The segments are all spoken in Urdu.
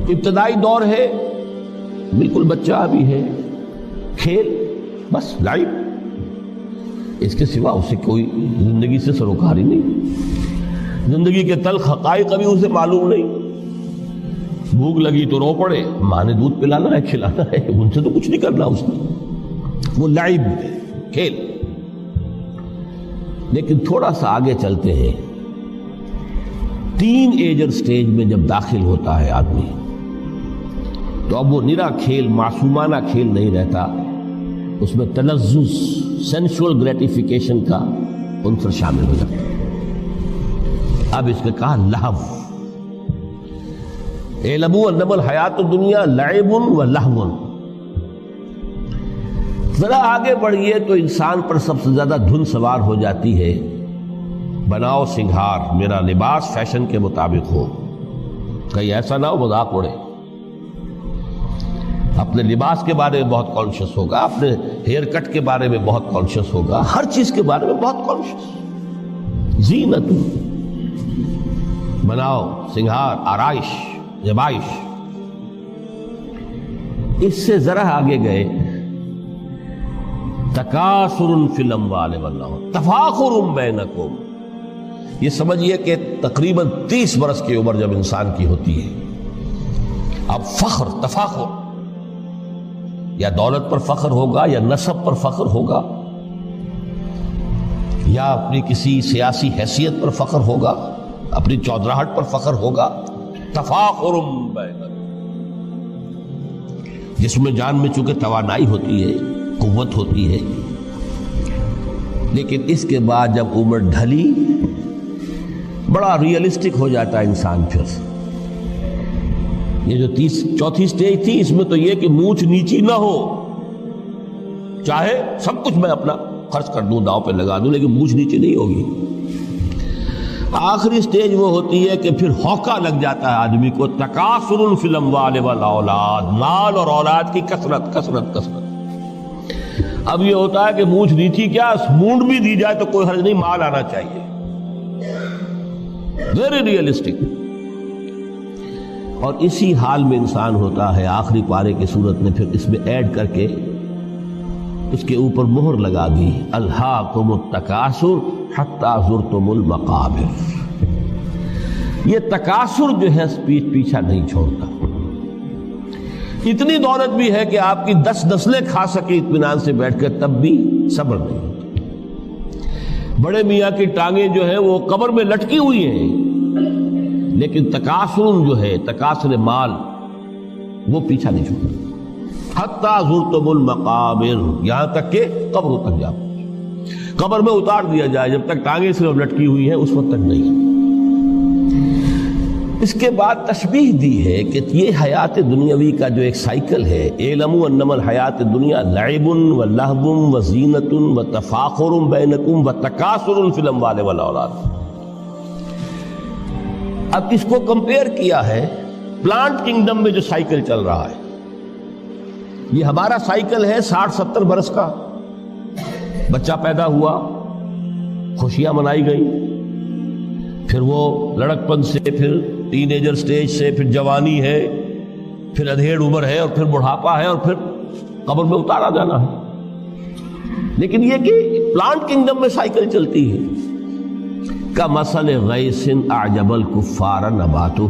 ابتدائی دور ہے، بالکل بچہ بھی ہے، کھیل بس لائف، اس کے سوا اسے کوئی زندگی سے سروکار ہی نہیں، زندگی کے تلخ حقائق ابھی اسے معلوم نہیں۔ بھوک لگی تو رو پڑے، ماں نے دودھ پلانا ہے، کھلانا ہے، ان سے تو کچھ نہیں کرنا اس نے، وہ لائف ہے، کھیل۔ لیکن تھوڑا سا آگے چلتے ہیں، ٹین ایجر سٹیج میں جب داخل ہوتا ہے آدمی تو اب وہ نرا کھیل، معصومانہ کھیل نہیں رہتا، اس میں تلذذ، سینشول گریٹیفیکیشن کا عنصر شامل ہو جاتا ہے۔ اب اس نے کہا لہو، اعلموا انما الحیات الدنیا لعب و لہو۔ ذرا آگے بڑھیے تو انسان پر سب سے زیادہ دھن سوار ہو جاتی ہے، بناؤ سنگھار، میرا لباس فیشن کے مطابق ہو، کہیں ایسا نہ ہو مذاق اڑے۔ اپنے لباس کے بارے میں بہت کانشیس ہوگا، اپنے ہیئر کٹ کے بارے میں بہت کانشیس ہوگا، ہر چیز کے بارے میں بہت کانشیس۔ زینت، بناؤ سنگھار، آرائش، زیبائش۔ اس سے ذرا آگے گئے، تکاثر فی الاموال والاولاد، تفاخر بینکم۔ یہ سمجھیے کہ تقریباً 30 برس کی عمر جب انسان کی ہوتی ہے، اب فخر، تفاخر، یا دولت پر فخر ہوگا، یا نسب پر فخر ہوگا، یا اپنی کسی سیاسی حیثیت پر فخر ہوگا، اپنی چودراہٹ پر فخر ہوگا۔ تفاخر بینکم، جس میں جان میں چونکہ توانائی ہوتی ہے، قوت ہوتی ہے، لیکن اس کے بعد جب عمر ڈھلی بڑا ریئلسٹک ہو جاتا ہے انسان۔ پھر یہ جو چوتھی سٹیج تھی، اس میں تو یہ کہ مونچھ نیچی نہ ہو، چاہے سب کچھ میں اپنا خرچ کر دوں، داؤ پہ لگا دوں، لیکن مونچھ نیچی نہیں ہوگی۔ آخری سٹیج وہ ہوتی ہے کہ پھر ہوکا لگ جاتا ہے آدمی کو، تکاثر فی الاموال والاولاد، مال اور اولاد کی کثرت کثرت کثرت۔ اب یہ ہوتا ہے کہ مونچھ نیچی کیا، مونڈ بھی دی جائے تو کوئی حرج نہیں، مال آنا چاہیے، ویری ریئلسٹک۔ اور اسی حال میں انسان ہوتا ہے، آخری پارے کی صورت میں پھر اس میں ایڈ کر کے اس کے اوپر مہر لگا دی، الہاکم التکاثر حتی زرتم المقابر۔ یہ تکاثر جو ہے پیچھا نہیں چھوڑتا۔ اتنی دولت بھی ہے کہ آپ کی 10 نسلیں کھا سکے اطمینان سے بیٹھ کر، تب بھی صبر نہیں ہوتا۔ بڑے میاں کی ٹانگیں جو ہے وہ قبر میں لٹکی ہوئی ہیں، لیکن تکاثر جو ہے، تکاثر مال، وہ پیچھا نہیں چھوڑتا۔ حتی زرتم المقابر، یہاں تک کہ قبر تک جاؤ، قبر میں اتار دیا جائے، جب تک ٹانگیں صرف لٹکی ہوئی ہیں اس وقت تک نہیں۔ اس کے بعد تشبیہ دی ہے کہ یہ حیات دنیاوی کا جو ایک سائیکل ہے، اعلموا انما الحیات الدنیا لعب و لہو و زینت و تفاخر بینکم و تکاثر فی الاموال والاولاد۔ اب اس کو کمپیئر کیا ہے پلانٹ کنگڈم میں جو سائیکل چل رہا ہے۔ یہ ہمارا سائیکل ہے 60-70 برس کا، بچہ پیدا ہوا، خوشیاں منائی گئی، پھر وہ لڑکپن سے، پھر ٹین ایجر سٹیج سے، پھر جوانی ہے، پھر ادھیڑ عمر ہے، اور پھر بڑھاپا ہے، اور پھر قبر میں اتارا جانا ہے۔ لیکن یہ کہ پلانٹ کنگڈم میں سائیکل چلتی ہے، کمثل غیث اعجب الکفار نباتہ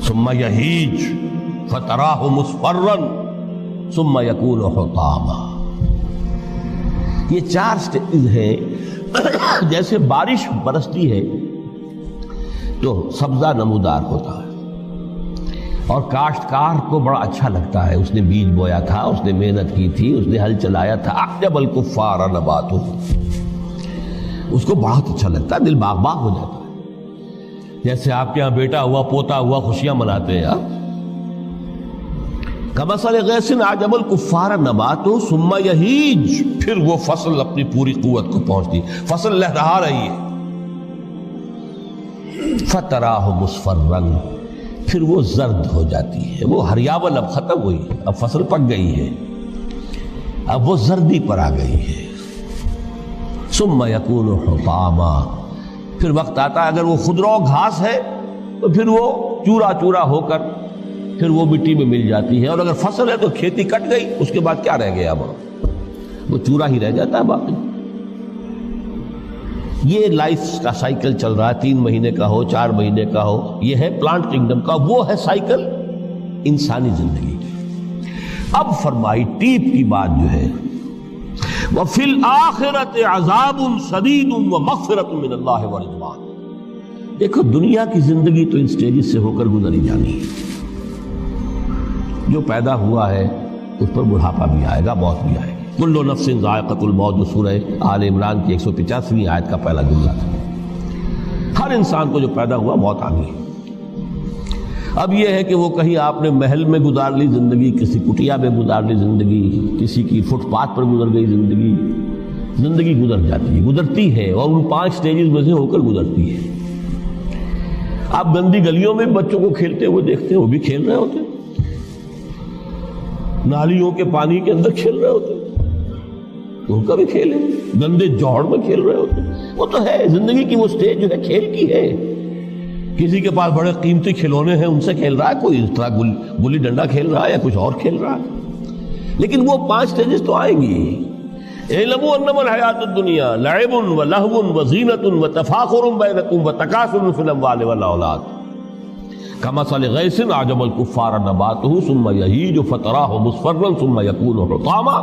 ثم یہیج فتراہ مصفرا ثم یکون حطاما۔ یہ 4 سٹیج ہیں۔ جیسے بارش برستی ہے تو سبزہ نمودار ہوتا ہے، اور کاشتکار کو بڑا اچھا لگتا ہے، اس نے بیج بویا تھا، اس نے محنت کی تھی، اس نے ہل چلایا تھا، اعجب الکفار نباتہ، اس کو بہت اچھا لگتا ہے، دل باغ باغ ہو جاتا ہے۔ جیسے آپ کے یہاں بیٹا ہوا، پوتا ہوا، خوشیاں مناتے ہیں آپ۔ کمثل غیث اعجب الکفار نباتہ ثم یہیج، پھر وہ فصل اپنی پوری قوت کو پہنچتی، فصل لہرا رہی ہے، فتراہ مصفرا، پھر وہ زرد ہو جاتی ہے، وہ ہریاول اب ختم ہوئی ہے، اب فصل پک گئی ہے، اب وہ زردی پر آ گئی ہے۔ ثم یکون حطاما، پھر وقت آتا ہے، اگر وہ خضرو گھاس ہے تو پھر وہ چورا چورا ہو کر پھر وہ مٹی میں مل جاتی ہے، اور اگر فصل ہے تو کھیتی کٹ گئی، اس کے بعد کیا رہ گیا؟ وہ چورا ہی رہ جاتا ہے باقی۔ یہ لائف کا سائیکل چل رہا ہے، 3 مہینے کا ہو، 4 مہینے کا ہو، یہ ہے پلانٹ کنگڈم کا، وہ ہے سائیکل انسانی زندگی کی۔ اب فرمائی ٹیپ کی بات جو ہے، وَفِي الْآخِرَةِ عَذَابٌ شَدِيدٌ وَمَغْفِرَةٌ مِّنَ اللَّهِ وَرِضْوَانٌ۔ دیکھو دنیا کی زندگی تو ان سٹیجز سے ہو کر گزری جانی ہے، جو پیدا ہوا ہے اس پر بڑھاپا بھی آئے گا، موت بھی آئے گی۔ کل نفس ذائقۃ الموت، جو سورہ آل عمران کی 185ویں آیت کا پہلا جملہ تھا۔ ہر انسان کو جو پیدا ہوا موت آنی ہے۔ اب یہ ہے کہ وہ کہیں آپ نے محل میں گزار لی زندگی، کسی کٹیا میں گزار لی زندگی، کسی کی فٹ پاتھ پر گزر گئی زندگی، زندگی گزر جاتی ہے، گزرتی ہے، اور ان 5 سٹیجز میں سے ہو کر گزرتی ہے۔ آپ گندی گلیوں میں بچوں کو کھیلتے ہوئے دیکھتے ہیں، وہ بھی کھیل رہے ہوتے ہیں، نالیوں کے پانی کے اندر کھیل رہے ہوتے ہیں، ان کا بھی کھیل ہے، گندے جوہڑ میں کھیل رہے ہوتے ہیں۔ وہ تو ہے زندگی کی وہ سٹیج جو ہے کھیل کی ہے۔ کسی کے پاس بڑے قیمتی کھلونے ہیں، ان سے کھیل رہا ہے، کوئی اس طرح گلی ڈنڈا کھیل رہا ہے یا کچھ اور کھیل رہا ہے، لیکن وہ 5 سٹیجز تو آئیں گی۔ اعلموا انما الحیات الدنیا لعب ولہو وزینۃ وتفاخر بینکم وتکاثر فی الاموال والاولاد کمثل غیث اعجب الکفار نباتہ ثم یہیج فتراہ مصفرا ثم یکون حطاما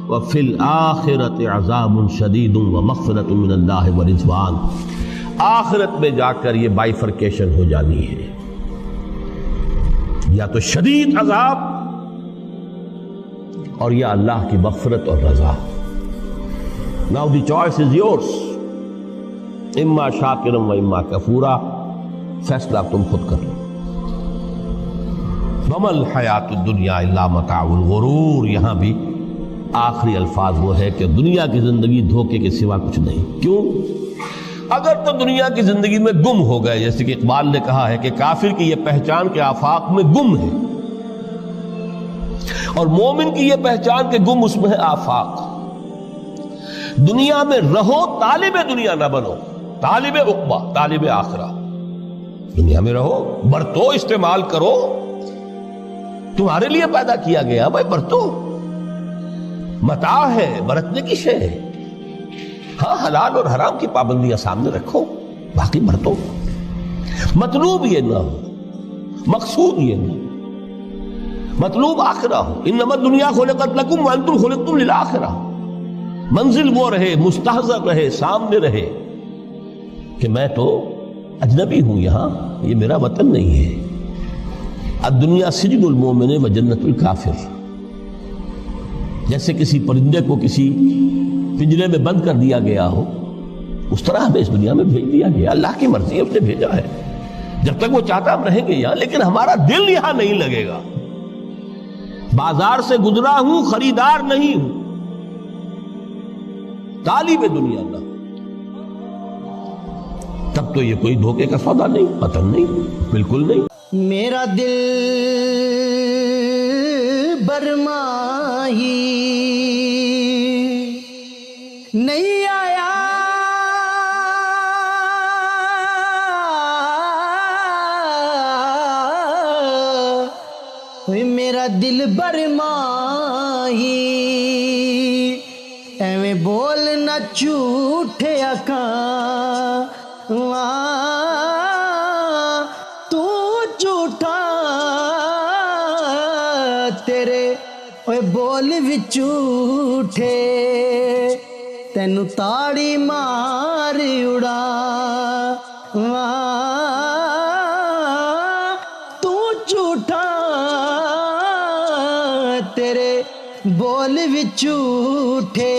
وفی الآخرۃ عذاب شدید ومغفرۃ من اللہ ورضوان۔ آخرت میں جا کر یہ بائیفرکیشن ہو جانی ہے، یا تو شدید عذاب اور یا اللہ کی مغفرت اور رضا۔ Now the choice is yours، اما شاکرا و اما کفورا، فیصلہ تم خود کر لو۔ وما الحیات الدنیا الا متاع الغرور، یہاں بھی آخری الفاظ وہ ہے کہ دنیا کی زندگی دھوکے کے سوا کچھ نہیں۔ کیوں؟ اگر تو دنیا کی زندگی میں گم ہو گئے، جیسے کہ اقبال نے کہا ہے کہ کافر کی یہ پہچان کے آفاق میں گم ہے، اور مومن کی یہ پہچان کے گم اس میں ہے آفاق۔ دنیا میں رہو، طالب دنیا نہ بنو، طالب عقبہ، طالب آخرہ۔ دنیا میں رہو، برتو، استعمال کرو، تمہارے لیے پیدا کیا گیا، بھائی برتو، متاع ہے، برتنے کی شے ہے۔ ہاں حلال اور حرام کی پابندیاں سامنے رکھو، باقی برتو۔ مطلوب یہ نہ ہو، مقصود یہ نہ ہو، مطلوب آخرہ ہو۔ انما الدنیا خلقت لکم وانتم خلقتم للآخرہ۔ منزل وہ رہے، مستحضر رہے، سامنے رہے کہ میں تو اجنبی ہوں، یہاں یہ میرا وطن نہیں ہے۔ الدنیا سجن المومن و جنت الکافر۔ جیسے کسی پرندے کو کسی پنجرے میں بند کر دیا گیا ہو، اس طرح ہمیں اس دنیا میں بھیج دیا گیا، اللہ کی مرضی ہے، اس نے بھیجا ہے۔ جب تک وہ چاہتا ہم رہیں گے یہاں، لیکن ہمارا دل یہاں نہیں لگے گا۔ بازار سے گزرا ہوں، خریدار نہیں ہوں، طالب دنیا نہ، تب تو یہ کوئی دھوکے کا سودا نہیں، پتن نہیں، بالکل نہیں۔ میرا دل برماہی نہیں آیا، میرا دل برماہی ایویں بولنا جھوٹے اکھاں، تو جھوٹا تیرے اوے بول وچ جھوٹے، تینوں تاڑی مار اڑا، تو جھوٹا تیرے بول وچ جھوٹے۔